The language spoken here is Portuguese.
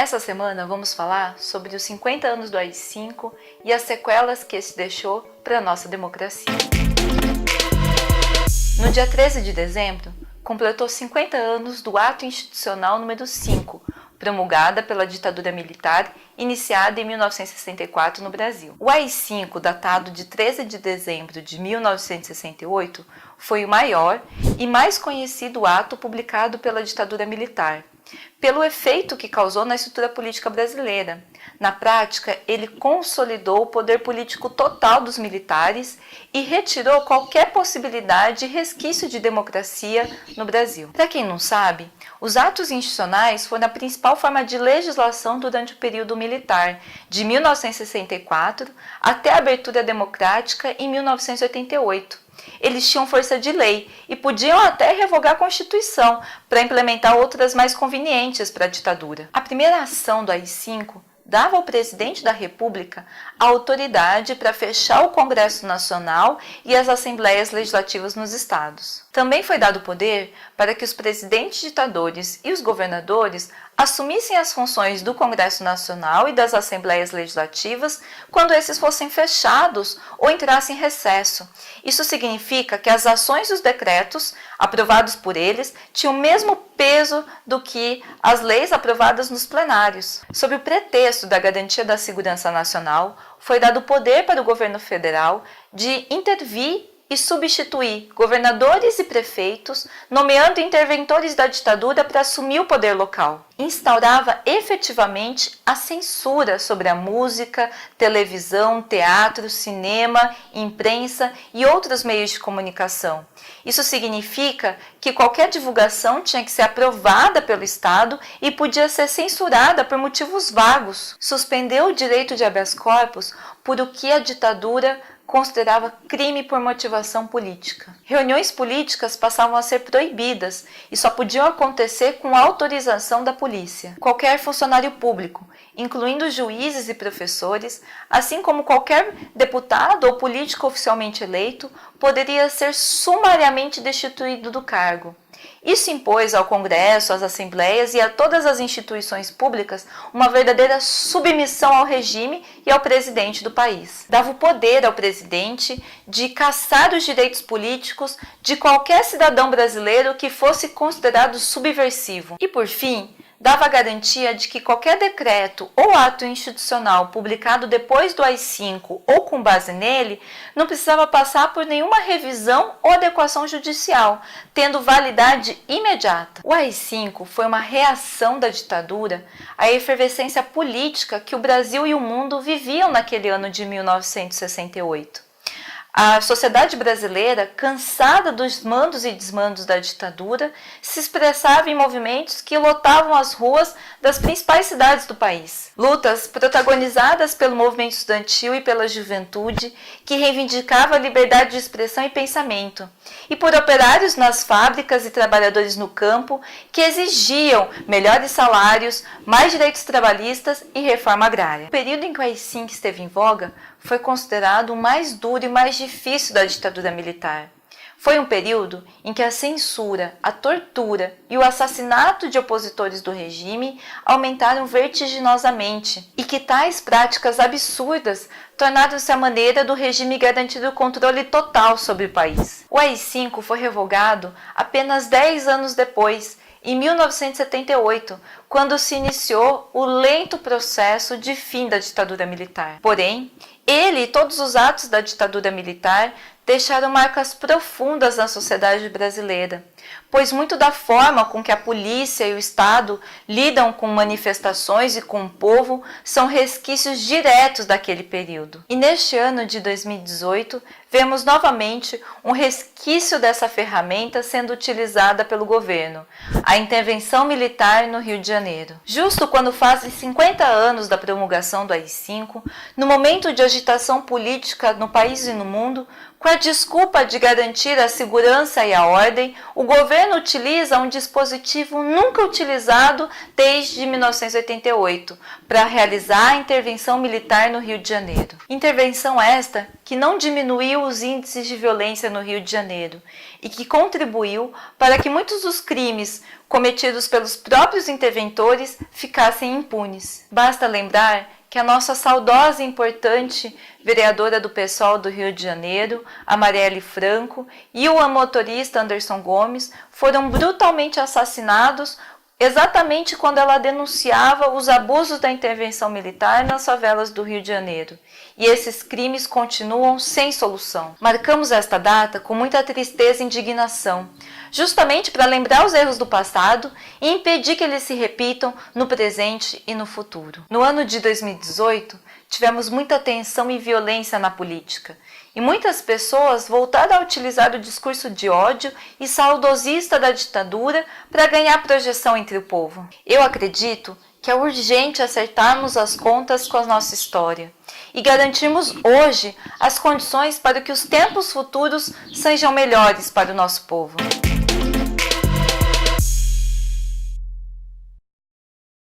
Essa semana vamos falar sobre os 50 anos do AI-5 e as sequelas que esse deixou para a nossa democracia. No dia 13 de dezembro, completou 50 anos do Ato Institucional número 5, promulgada pela ditadura militar, iniciada em 1964 no Brasil. O AI-5, datado de 13 de dezembro de 1968, foi o maior e mais conhecido ato publicado pela ditadura militar, pelo efeito que causou na estrutura política brasileira. Na prática, ele consolidou o poder político total dos militares e retirou qualquer possibilidade e resquício de democracia no Brasil. Para quem não sabe, os atos institucionais foram a principal forma de legislação durante o período militar, de 1964 até a abertura democrática em 1988. Eles tinham força de lei e podiam até revogar a Constituição para implementar outras mais convenientes para a ditadura. A primeira ação do AI-5 dava ao presidente da República a autoridade para fechar o Congresso Nacional e as assembleias legislativas nos estados. Também foi dado poder para que os presidentes ditadores e os governadores assumissem as funções do Congresso Nacional e das assembleias legislativas quando esses fossem fechados ou entrassem em recesso. Isso significa que as ações dos decretos aprovados por eles tinham o mesmo peso do que as leis aprovadas nos plenários. Sob o pretexto da garantia da segurança nacional, foi dado poder para o governo federal de intervir e substituir governadores e prefeitos, nomeando interventores da ditadura para assumir o poder local. Instaurava efetivamente a censura sobre a música, televisão, teatro, cinema, imprensa e outros meios de comunicação. Isso significa que qualquer divulgação tinha que ser aprovada pelo Estado e podia ser censurada por motivos vagos. Suspendeu o direito de habeas corpus por o que a ditadura considerava crime por motivação política. Reuniões políticas passavam a ser proibidas e só podiam acontecer com autorização da polícia. Qualquer funcionário público, incluindo juízes e professores, assim como qualquer deputado ou político oficialmente eleito, poderia ser sumariamente destituído do cargo. Isso impôs ao Congresso, às assembleias e a todas as instituições públicas uma verdadeira submissão ao regime e ao presidente do país. Dava o poder ao presidente de cassar os direitos políticos de qualquer cidadão brasileiro que fosse considerado subversivo. E, por fim, dava a garantia de que qualquer decreto ou ato institucional publicado depois do AI-5 ou com base nele não precisava passar por nenhuma revisão ou adequação judicial, tendo validade imediata. O AI-5 foi uma reação da ditadura à efervescência política que o Brasil e o mundo viviam naquele ano de 1968. A sociedade brasileira, cansada dos mandos e desmandos da ditadura, se expressava em movimentos que lotavam as ruas das principais cidades do país. Lutas protagonizadas pelo movimento estudantil e pela juventude, que reivindicava a liberdade de expressão e pensamento, e por operários nas fábricas e trabalhadores no campo, que exigiam melhores salários, mais direitos trabalhistas e reforma agrária. O período em que o AI-5 esteve em voga foi considerado o mais duro e mais difícil da ditadura militar. Foi um período em que a censura, a tortura e o assassinato de opositores do regime aumentaram vertiginosamente e que tais práticas absurdas tornaram-se a maneira do regime garantir o controle total sobre o país. O AI-5 foi revogado apenas 10 anos depois, em 1978, quando se iniciou o lento processo de fim da ditadura militar. Porém, ele e todos os atos da ditadura militar deixaram marcas profundas na sociedade brasileira, pois muito da forma com que a polícia e o Estado lidam com manifestações e com o povo são resquícios diretos daquele período. E neste ano de 2018, vemos novamente um resquício dessa ferramenta sendo utilizada pelo governo, a intervenção militar no Rio de Janeiro. Justo quando fazem 50 anos da promulgação do AI-5, no momento de agitação política no país e no mundo, com a desculpa de garantir a segurança e a ordem, o governo utiliza um dispositivo nunca utilizado desde 1988 para realizar a intervenção militar no Rio de Janeiro. Intervenção esta que não diminuiu os índices de violência no Rio de Janeiro e que contribuiu para que muitos dos crimes cometidos pelos próprios interventores ficassem impunes. Basta lembrar que a nossa saudosa e importante vereadora do PSOL do Rio de Janeiro, a Marielle Franco, e o motorista Anderson Gomes foram brutalmente assassinados exatamente quando ela denunciava os abusos da intervenção militar nas favelas do Rio de Janeiro. E esses crimes continuam sem solução. Marcamos esta data com muita tristeza e indignação, justamente para lembrar os erros do passado e impedir que eles se repitam no presente e no futuro. No ano de 2018, tivemos muita tensão e violência na política, e muitas pessoas voltaram a utilizar o discurso de ódio e saudosista da ditadura para ganhar projeção entre o povo. Eu acredito que é urgente acertarmos as contas com a nossa história e garantirmos hoje as condições para que os tempos futuros sejam melhores para o nosso povo.